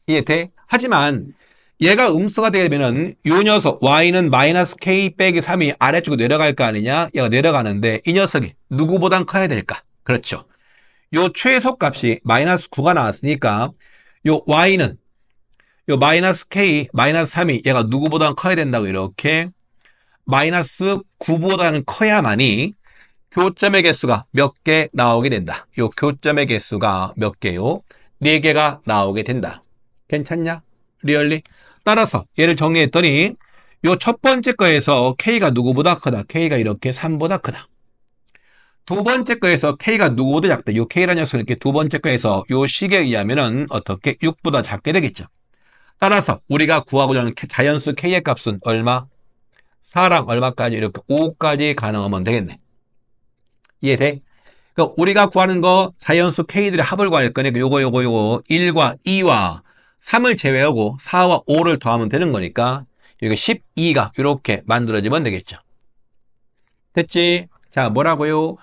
이해돼? 하지만 얘가 음수가 되면은 요 녀석 y는 마이너스 k 빼기 3이 아래쪽으로 내려갈 거 아니냐? 얘가 내려가는데 이 녀석이 누구보단 커야 될까? 그렇죠. 요 최소값이 마이너스 9가 나왔으니까 요 y는 요 마이너스 k 마이너스 3이 얘가 누구보단 커야 된다고 이렇게 마이너스 9보다는 커야만이 교점의 개수가 몇 개 나오게 된다. 요 교점의 개수가 몇 개요? 4개가 나오게 된다. 괜찮냐? 리얼리? 따라서 얘를 정리했더니 요 첫 번째 거에서 K가 누구보다 크다. K가 이렇게 3보다 크다. 두 번째 거에서 K가 누구보다 작다. 요 K라는 녀석은 이렇게 두 번째 거에서 요 식에 의하면은 어떻게 6보다 작게 되겠죠. 따라서 우리가 구하고자 하는 자연수 K의 값은 얼마? 4랑 얼마까지? 이렇게 5까지 가능하면 되겠네. 이해돼? 그러니까 우리가 구하는 거 자연수 K들의 합을 구할 거니까 요거 1과 2와 3을 제외하고 4와 5를 더하면 되는 거니까 여기 12가 이렇게 만들어지면 되겠죠. 됐지? 자, 뭐라고요?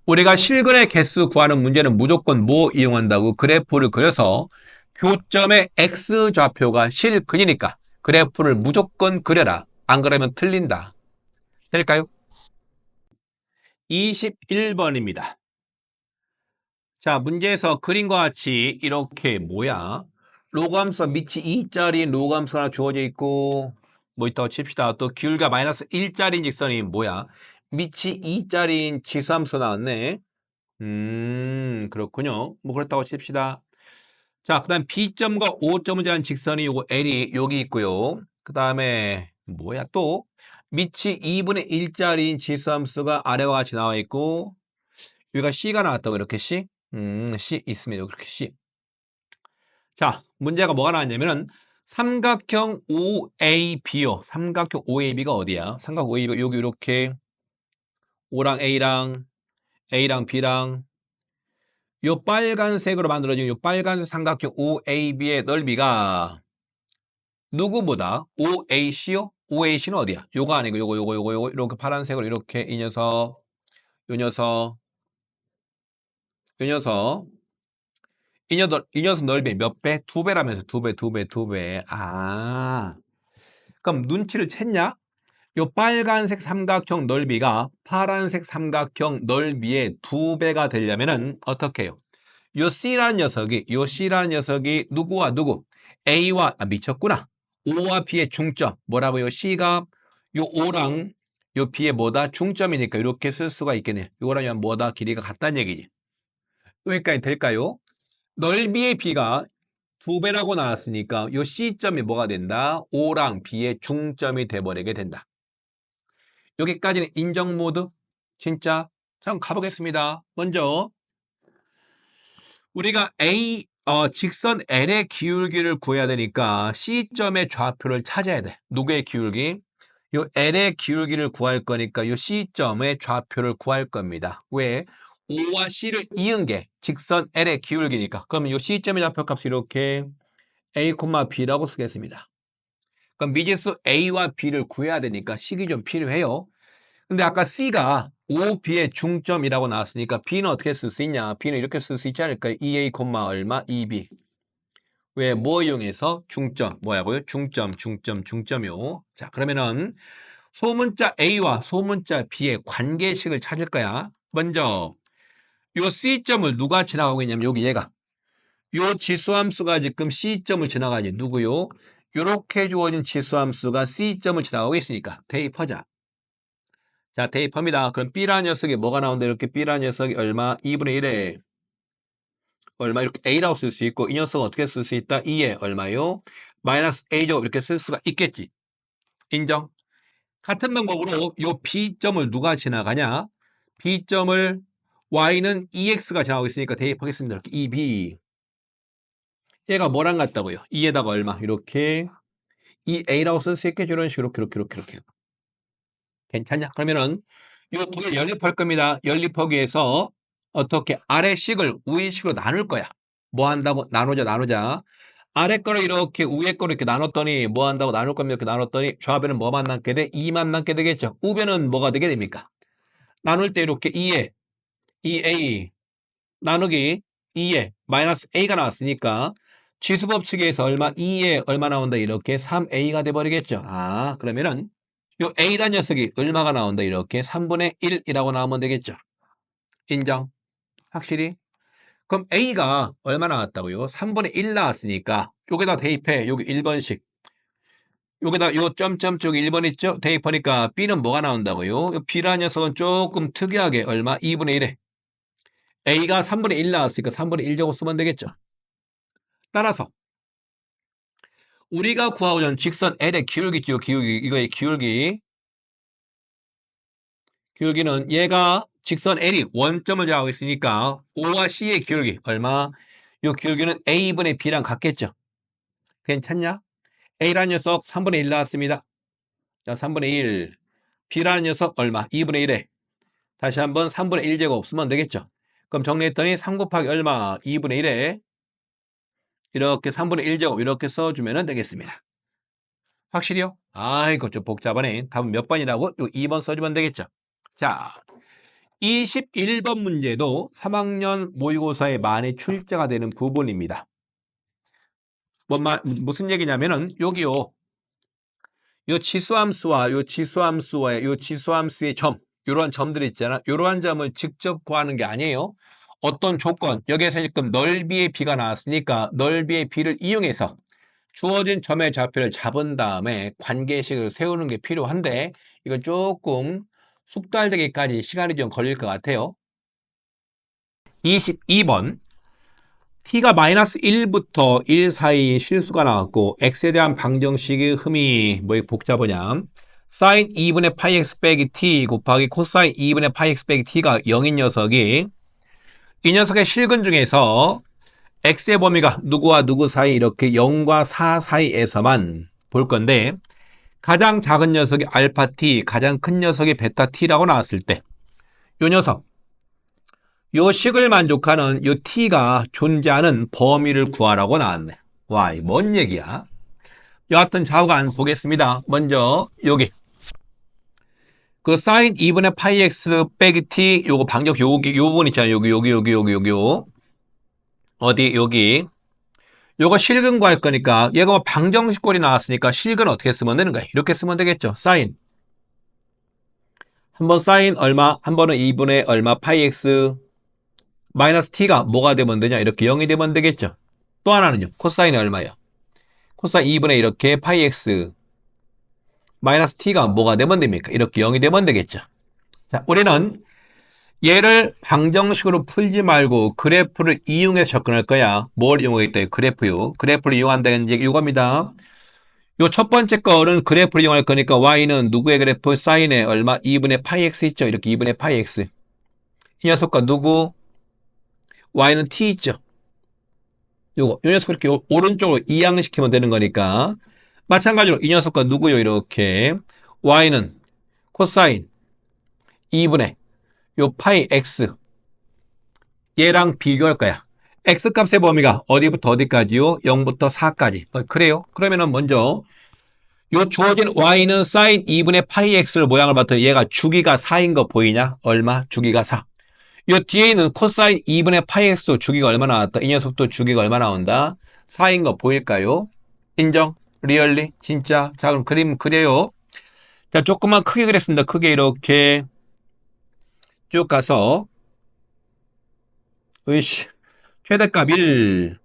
우리가 실근의 개수 구하는 문제는 무조건 뭐 이용한다고? 그래프를 그려서 교점의 X좌표가 실근이니까 그래프를 무조건 그려라. 안 그러면 틀린다. 될까요? 21번입니다. 자, 문제에서 그림과 같이 이렇게 뭐야? 로그함수가 밑이 2짜리 로그함수 하나 주어져 있고 뭐 있다고 칩시다. 또 기울기가 마이너스 1짜리인 직선이 뭐야? 밑이 2짜리인 지수함수 나왔네. 그렇군요. 뭐 그렇다고 칩시다. 자, 그 다음 B점과 O점을 제한 직선이 요거 L이 여기 있고요. 그 다음에 뭐야 또 밑이 2분의 1짜리인 지수함수가 아래와 같이 나와 있고 여기가 C가 나왔다고 이렇게 C? C 있습니다. 그렇게 C. 자, 문제가 뭐가 나왔냐면은 삼각형 OAB요. 삼각형 OAB가 어디야? 삼각형 OAB가 여기 이렇게 O랑 A랑 B랑 요 빨간색으로 만들어진 요 빨간색 삼각형 OAB의 넓이가 누구보다 OAC요? OAC는 어디야? 요거 아니고 요거 이렇게 파란색으로 이렇게 이 녀석 요 녀석 요 녀석 이 녀석 넓이 몇 배? 2배라면서 2배. 아, 그럼 눈치를 챘냐? 요 빨간색 삼각형 넓이가 파란색 삼각형 넓이의 2배가 되려면은 어떻게 해요? 요 C라는 녀석이 누구와 누구? A와, 미쳤구나. O와 B의 중점. 뭐라고요? C가 요 O랑 요 B의 뭐다? 중점이니까 이렇게 쓸 수가 있겠네요. 요거랑 뭐다? 길이가 같다는 얘기지. 여기까지 될까요? 넓이의 B가 2배라고 나왔으니까 이 C점이 뭐가 된다? O랑 B의 중점이 돼버리게 된다. 여기까지는 인정 모드? 진짜? 자, 그럼 가보겠습니다. 먼저 우리가 직선 L의 기울기를 구해야 되니까 C점의 좌표를 찾아야 돼. 누구의 기울기? 요 L의 기울기를 구할 거니까 요 C점의 좌표를 구할 겁니다. 왜? O와 C를 이은 게 직선 L의 기울기니까. 그러면 요 C점의 좌표값이 이렇게 A, B라고 쓰겠습니다. 그럼 미지수 A와 B를 구해야 되니까 식이 좀 필요해요. 근데 아까 C가 O, B의 중점이라고 나왔으니까 B는 어떻게 쓸 수 있냐? B는 이렇게 쓸 수 있지 않을까요? 2A, 얼마? 2B. 왜? 뭐 이용해서? 중점. 뭐라고요? 중점이요. 자, 그러면은 소문자 A와 소문자 B의 관계식을 찾을 거야. 먼저 요 C점을 누가 지나가고 있냐면 여기 얘가. 요 지수함수가 지금 C점을 지나가지. 누구요? 요렇게 주어진 지수함수가 C점을 지나가고 있으니까 대입하자. 자, 대입합니다. 그럼 B라는 녀석이 뭐가 나온다? 이렇게 B라는 녀석이 얼마? 2분의 1에 얼마? 이렇게 A라고 쓸 수 있고 이 녀석은 어떻게 쓸 수 있다? 2에 얼마요? 마이너스 A죠. 이렇게 쓸 수가 있겠지. 인정? 같은 방법으로 요 B점을 누가 지나가냐? B점을 Y는 EX가 지나가고 있으니까 대입하겠습니다. 이렇게 2B. 얘가 뭐랑 같다고요? 2에다가 얼마? 이렇게 2A라고 쓸 수 있겠죠? 이런 식으로 이렇게. 괜찮냐? 그러면은 요 두 개 연립할 겁니다. 연립하기 위해서 어떻게 아래 식을 위의 식으로 나눌 거야. 뭐 한다고? 나누자. 아래 거를 이렇게 위에 거를 이렇게 나눴더니 뭐 한다고? 나눌 겁니다. 이렇게 나눴더니 좌변은 뭐만 남게 돼? 2만 남게 되겠죠. 우변은 뭐가 되게 됩니까? 나눌 때 이렇게 2에 2A 나누기 2에 마이너스 A가 나왔으니까 지수법칙에서 얼마? 2에 얼마 나온다? 이렇게 3A가 돼버리겠죠. 아, 그러면은 요 A란 녀석이 얼마가 나온다? 이렇게 3분의 1이라고 나오면 되겠죠. 인정? 확실히? 그럼 A가 얼마 나왔다고요? 3분의 1 나왔으니까 여기다 대입해. 여기 1번씩. 여기다 요 점점 쪽에 1번 있죠? 대입하니까 B는 뭐가 나온다고요? 요 B라는 녀석은 조금 특이하게 얼마? 2분의 1에 A가 3분의 1 나왔으니까 3분의 1 제곱 쓰면 되겠죠. 따라서 우리가 구하고자 하는 직선 L의 기울기죠. 이거의 기울기는 얘가 직선 L이 원점을 지나고 있으니까 O와 C의 기울기 얼마? 요 기울기는 A분의 B랑 같겠죠. 괜찮냐? A라는 녀석 3분의 1 나왔습니다. 자, 3분의 1. B라는 녀석 얼마? 2분의 1에 다시 한번 3분의 1제곱 쓰면 되겠죠. 그럼 정리했더니 3 곱하기 얼마? 2분의 1에 이렇게 3분의 1제곱 이렇게 써주면 되겠습니다. 확실히요? 아이고 좀 복잡하네. 답은 몇 번이라고? 요 2번 써주면 되겠죠. 자, 21번 문제도 3학년 모의고사에 많이 출제가 되는 부분입니다. 무슨 얘기냐면은 여기요. 요 지수함수의 점, 요러한 점들이 있잖아. 요러한 점을 직접 구하는 게 아니에요. 어떤 조건, 여기에서 지금 넓이의 비가 나왔으니까 넓이의 비를 이용해서 주어진 점의 좌표를 잡은 다음에 관계식을 세우는 게 필요한데 이건 조금 숙달되기까지 시간이 좀 걸릴 것 같아요. 22번 t가 마이너스 1부터 1 사이 실수가 나왔고 x에 대한 방정식의 흠이 뭐 복잡하냐 sin 2분의 파이 x 빼기 t 곱하기 코사인 2분의 파이 x 빼기 t가 0인 녀석이 이 녀석의 실근 중에서 x의 범위가 누구와 누구 사이 이렇게 0과 4 사이에서만 볼 건데 가장 작은 녀석이 알파 t, 가장 큰 녀석이 베타 t라고 나왔을 때 이 녀석 요 식을 만족하는 요 t가 존재하는 범위를 구하라고 나왔네. 와, 이 뭔 얘기야? 여하튼 좌우간 보겠습니다. 먼저 여기 그 사인 2분의 파이 x 빼기 t 요거 방정 요 부분 있잖아요. 여기 어디 여기 요거 실근 구할 거니까 얘가 뭐 방정식꼴이 나왔으니까 실근 어떻게 쓰면 되는 거야? 이렇게 쓰면 되겠죠. 사인 한 번 사인 얼마? 한 번은 2분의 얼마 파이 x 마이너스 t가 뭐가 되면 되냐? 이렇게 0이 되면 되겠죠. 또 하나는요. 코사인이 얼마예요? 코사인 2분의 이렇게 파이 x 마이너스 t가 뭐가 되면 됩니까? 이렇게 0이 되면 되겠죠. 자, 우리는 얘를 방정식으로 풀지 말고 그래프를 이용해서 접근할 거야. 뭘 이용하겠다? 그래프요. 그래프를 이용한다는 얘기 이겁니다. 요 첫 번째 거는 그래프를 이용할 거니까 y는 누구의 그래프? 사인의 얼마? 2분의 파이 x 있죠? 이렇게 2분의 파이 x. 이 녀석과 누구? y는 t 있죠? 요 녀석 이렇게 오른쪽으로 이항시키면 되는 거니까 마찬가지로 이 녀석과 누구요? 이렇게 y는 코사인 2분의 요 파이 x 얘랑 비교할 거야. x값의 범위가 어디부터 어디까지요? 0부터 4까지. 그래요? 그러면은 먼저 요 주어진 y는 sin 2분의 파이 x를 모양을 봤더니 얘가 주기가 4인 거 보이냐? 얼마? 주기가 4. 요 뒤에 있는 코사인 2분의 파이 x도 주기가 얼마 나왔다? 이 녀석도 주기가 얼마 나온다? 4인 거 보일까요? 인정? 리얼리? 진짜? 자, 그럼 그림 그려요. 자, 조금만 크게 그렸습니다. 크게 이렇게 쭉 가서 으이씨, 최대값 1,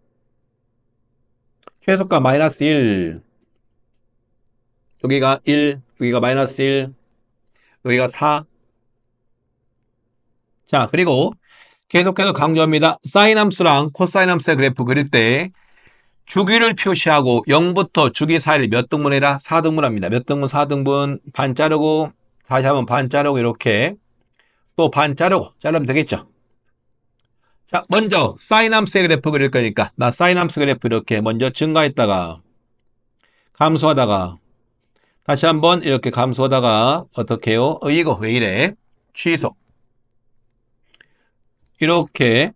최소값 마이너스 1, 여기가 1, 여기가 마이너스 1, 여기가 4. 자, 그리고 계속해서 강조합니다. 사인 함수랑 코사인 함수의 그래프 그릴 때 주기를 표시하고 0부터 주기 사이를 몇 등분해라? 4등분합니다. 몇 등분? 4등분. 반 자르고 다시 한번 반 자르고 이렇게 또 반 자르고 자르면 되겠죠. 자, 먼저 사인 함수의 그래프 그릴 거니까 나 사인 함수 그래프 이렇게 먼저 증가했다가 감소하다가 다시 한번 이렇게 감소하다가 어떻게 해요? 이거 왜 이래? 취소. 이렇게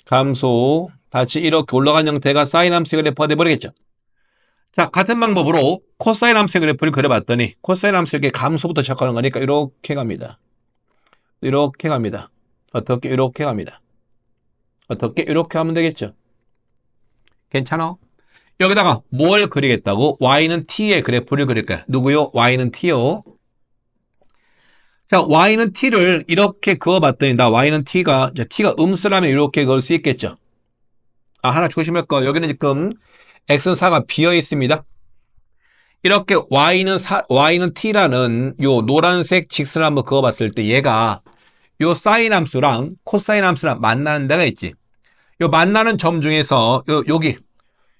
감소 다시 이렇게 올라간 형태가 사인 함수의 그래프가 돼버리겠죠. 자, 같은 방법으로 코사인 함수의 그래프를 그려봤더니 코사인 함수 이렇게 감소부터 시작하는 거니까 이렇게 갑니다. 이렇게 갑니다. 어떻게? 이렇게 갑니다. 어떻게? 이렇게 하면 되겠죠. 괜찮아? 여기다가 뭘 그리겠다고? y는 t의 그래프를 그릴 거야. 누구요? y는 t요. 자, y는 t를 이렇게 그어봤더니 나 y는 t가 음수라면 이렇게 그을 수 있겠죠. 아, 하나 조심할 거. 여기는 지금 x는 4가 비어 있습니다. 이렇게 y는 t라는 요 노란색 직선을 한번 그어봤을 때 얘가 요 사인 함수랑 코사인 함수랑 만나는 데가 있지. 요 만나는 점 중에서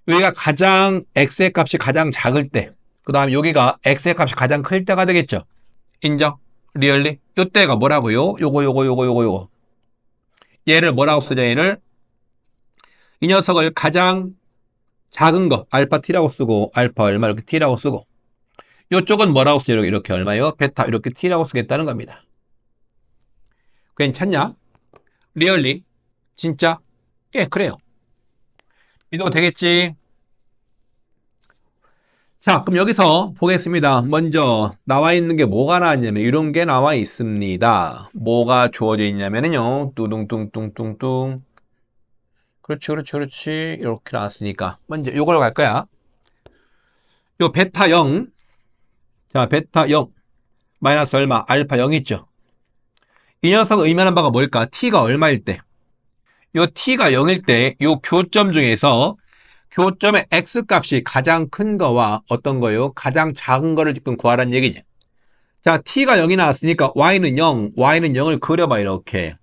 여기가 가장 x의 값이 가장 작을 때, 그 다음에 여기가 x의 값이 가장 클 때가 되겠죠. 인정? 리얼리? 요때가 뭐라고요? 요거. 얘를 뭐라고 쓰자, 얘를? 이 녀석을 가장 작은 거, 알파 t라고 쓰고, 알파 얼마 이렇게 t라고 쓰고, 요쪽은 뭐라고 쓰죠? 이렇게 얼마요? 베타 이렇게 t라고 쓰겠다는 겁니다. 괜찮냐? 리얼리? 진짜? 예, 그래요. 믿어도 되겠지? 자, 그럼 여기서 보겠습니다. 먼저 나와 있는 게 뭐가 나왔냐면 이런 게 나와 있습니다. 뭐가 주어져 있냐면요. 뚜둥뚱뚱뚱뚱. 그렇지. 이렇게 나왔으니까 먼저 요걸로 갈 거야. 요 베타 0. 자, 베타 0. 마이너스 얼마? 알파 0 있죠. 이 녀석 의미하는 바가 뭘까? t가 얼마일 때? 요 t가 0일 때 요 교점 중에서 교점의 x값이 가장 큰 거와 어떤 거요? 가장 작은 거를 지금 구하라는 얘기지. 자, t가 0이 나왔으니까 y는 0, y는 0을 그려봐 이렇게.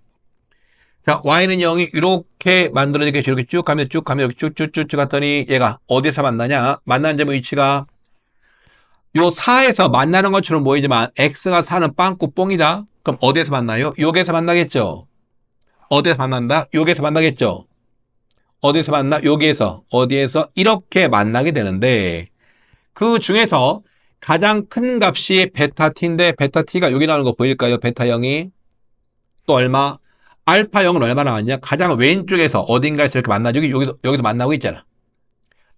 자, y는 0이 이렇게 만들어지게 이렇게 쭉 가면 이렇게 쭉쭉쭉 갔더니 얘가 어디서 만나냐? 만나는 점의 위치가 요 4에서 만나는 것처럼 보이지만 x가 4는 빵꾸 뽕이다. 그럼 어디에서 만나요? 여기에서 만나겠죠. 어디에서 만난다? 여기에서 만나겠죠. 어디서 만나? 여기에서. 어디에서? 이렇게 만나게 되는데 그 중에서 가장 큰 값이 베타 t인데 베타 t가 여기 나오는 거 보일까요? 베타 0이 또 얼마? 알파 0은 얼마 나왔냐? 가장 왼쪽에서 어딘가에서 이렇게 만나주기 여기서 만나고 있잖아.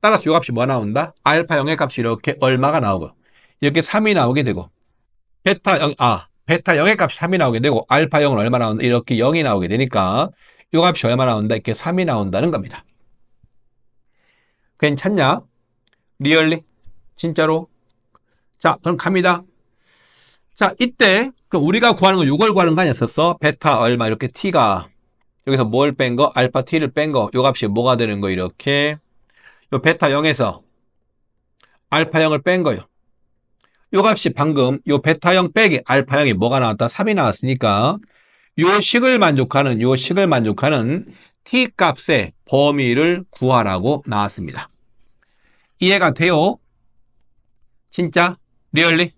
따라서 이 값이 뭐 나온다? 알파 0의 값이 이렇게 얼마가 나오고 이렇게 3이 나오게 되고 베타 0의 값이 3이 나오게 되고 알파 0은 얼마 나온다? 이렇게 0이 나오게 되니까 이 값이 얼마 나온다? 이렇게 3이 나온다는 겁니다. 괜찮냐? 리얼리? 진짜로? 자, 그럼 갑니다. 자, 이때 그럼 우리가 구하는 거 이걸 구하는 거 아니었었어? 베타 얼마 이렇게 t가 여기서 뭘 뺀 거? 알파 t를 뺀 거. 요 값이 뭐가 되는 거? 이렇게 요 베타 0에서 알파 0을 뺀 거요. 요 값이 방금 요 베타 0 빼기 알파 0이 뭐가 나왔다? 3이 나왔으니까 요 식을 만족하는 t 값의 범위를 구하라고 나왔습니다. 이해가 돼요? 진짜? 리얼리?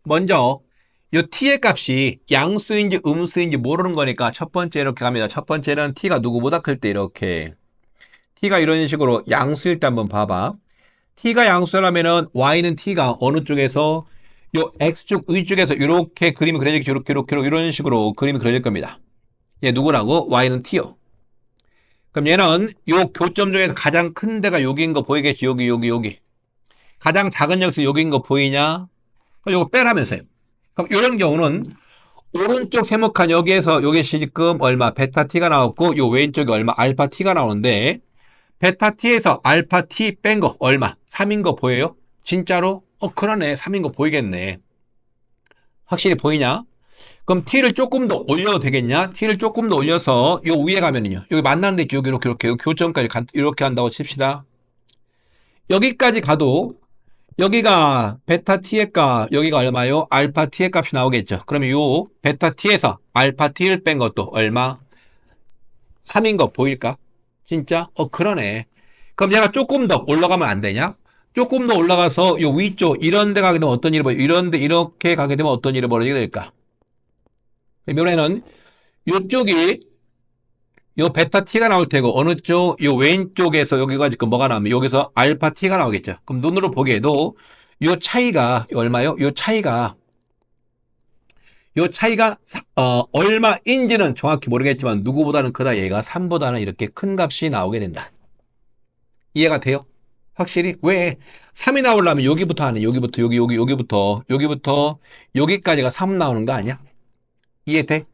먼저 요 t의 값이 양수인지 음수인지 모르는 거니까 첫 번째 이렇게 갑니다. 첫 번째는 t가 누구보다 클 때 이렇게 t가 이런 식으로 양수일 때 한번 봐봐. t가 양수라면은 y는 t가 어느 쪽에서 요 x축 위쪽에서 이렇게 그림이 그려지게 이렇게 이런 식으로 그림이 그려질 겁니다. 얘 누구라고? y는 t요. 그럼 얘는 요 교점 중에서 가장 큰 데가 여기인 거 보이겠지? 여기. 가장 작은 역수 여기인 거 보이냐? 그럼 요거 빼라면서요. 그럼 이런 경우는 오른쪽 세모칸 여기에서 요게 지금 얼마 베타 t가 나왔고 요 왼쪽이 얼마 알파 t가 나오는데 베타 t에서 알파 t 뺀 거 얼마? 3인 거 보여요? 진짜로? 그러네. 3인 거 보이겠네. 확실히 보이냐? 그럼 t를 조금 더 올려도 되겠냐? t를 조금 더 올려서 요 위에 가면은요. 여기 만나는 데 있죠. 여기 이렇게 교점까지 이렇게 한다고 칩시다. 여기까지 가도 여기가 베타 t의 값, 여기가 얼마요? 알파 t의 값이 나오겠죠. 그러면 요 베타 t에서 알파 t를 뺀 것도 얼마? 3인 거 보일까? 진짜? 그러네. 그럼 얘가 조금 더 올라가면 안 되냐? 조금 더 올라가서 요 위쪽 이런 데 가게 되면 어떤 일이 벌어지게, 이런 데 이렇게 가게 되면 어떤 일이 벌어지게 될까? 이번에는 요쪽이 요 베타 t가 나올 테고 어느 쪽? 요 왼쪽에서 여기가 지금 뭐가 나오면 여기서 알파 t가 나오겠죠. 그럼 눈으로 보기에도 요 차이가 얼마요? 요 차이가 얼마인지는 정확히 모르겠지만 누구보다는 크다. 얘가 3보다는 이렇게 큰 값이 나오게 된다. 이해가 돼요? 확실히? 왜? 3이 나오려면 여기부터 하네. 여기부터 여기까지가 3 나오는 거 아니야? 이해돼?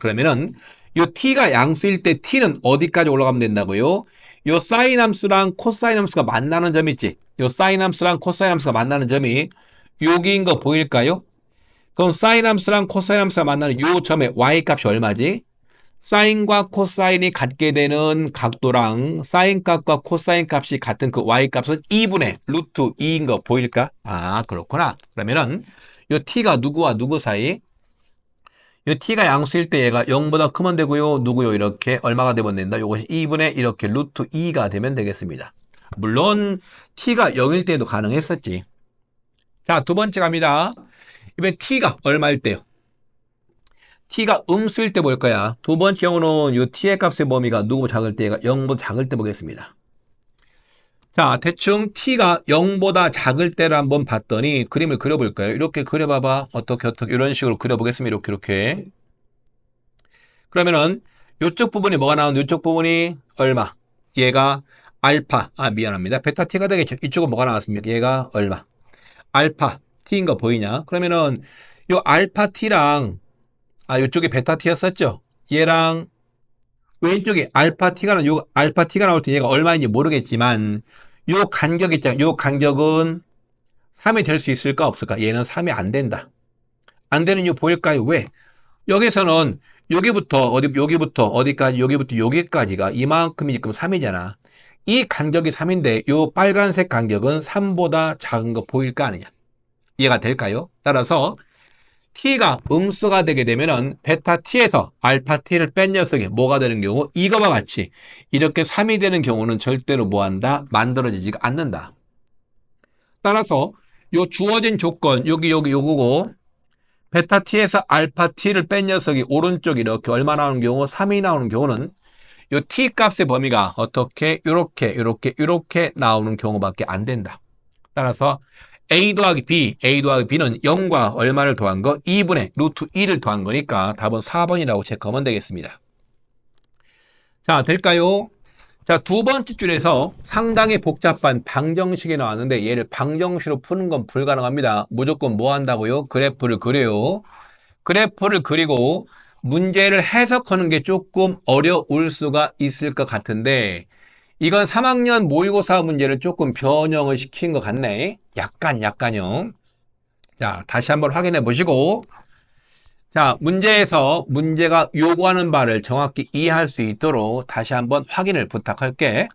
그러면은 요 t가 양수일 때 t는 어디까지 올라가면 된다고요? 요 사인 함수랑 코사인 함수가 만나는 점 있지? 요 사인 함수랑 코사인 함수가 만나는 점이 여기인 거 보일까요? 그럼 사인 함수랑 코사인 함수가 만나는 요 점의 y 값이 얼마지? 사인과 코사인이 같게 되는 각도랑 사인 값과 코사인 값이 같은 그 y 값은 2분의 루트 2인 거 보일까? 그렇구나. 그러면은 요 t가 누구와 누구 사이? 요 t가 양수일 때 얘가 0보다 크면 되고요. 누구요? 이렇게 얼마가 되면 된다? 요것이 2분의 이렇게 루트 2가 되면 되겠습니다. 물론 t가 0일 때도 가능했었지. 자, 두 번째 갑니다. 이번엔 t가 얼마일 때요? t가 음수일 때 볼 거야. 두 번째 경우는 요 t의 값의 범위가 누구보다 작을 때가 0보다 작을 때 보겠습니다. 자, 대충 t가 0보다 작을 때를 한번 봤더니 그림을 그려볼까요? 이렇게 그려봐봐. 어떻게 이런 식으로 그려보겠습니다. 이렇게. 그러면은 요쪽 부분이 뭐가 나오는데 요쪽 부분이 얼마? 얘가 알파. 미안합니다. 베타 t가 되겠죠. 이쪽은 뭐가 나왔습니까? 얘가 얼마? 알파 t인 거 보이냐? 그러면은 요 알파 t랑 요쪽에 베타 t였었죠? 얘랑 왼쪽에 알파 t가 나올 때 얘가 얼마인지 모르겠지만 요 간격 있잖아. 요 간격은 3이 될 수 있을까 없을까? 얘는 3이 안 된다. 안 되는 이유 보일까요? 왜? 여기서는 여기부터 어디까지 여기부터 여기까지가 이만큼이 지금 3이잖아. 이 간격이 3인데 요 빨간색 간격은 3보다 작은 거 보일까 아니냐? 이해가 될까요? 따라서 t가 음수가 되게 되면은 베타 t에서 알파 t를 뺀 녀석이 뭐가 되는 경우? 이거와 같이 이렇게 3이 되는 경우는 절대로 뭐한다? 만들어지지가 않는다. 따라서 요 주어진 조건 요거고 베타 t에서 알파 t를 뺀 녀석이 오른쪽 이렇게 얼마 나오는 경우? 3이 나오는 경우는 요 t 값의 범위가 어떻게 요렇게 나오는 경우밖에 안 된다. 따라서 a 더하기 b는 0과 얼마를 더한 거? 2분의 루트 2를 더한 거니까 답은 4번이라고 체크하면 되겠습니다. 자, 될까요? 자, 두 번째 줄에서 상당히 복잡한 방정식이 나왔는데 얘를 방정식으로 푸는 건 불가능합니다. 무조건 뭐 한다고요? 그래프를 그려요. 그래프를 그리고 문제를 해석하는 게 조금 어려울 수가 있을 것 같은데 이건 3학년 모의고사 문제를 조금 변형을 시킨 것 같네. 약간요. 자, 다시 한번 확인해 보시고 자, 문제에서 문제가 요구하는 바를 정확히 이해할 수 있도록 다시 한번 확인을 부탁할게.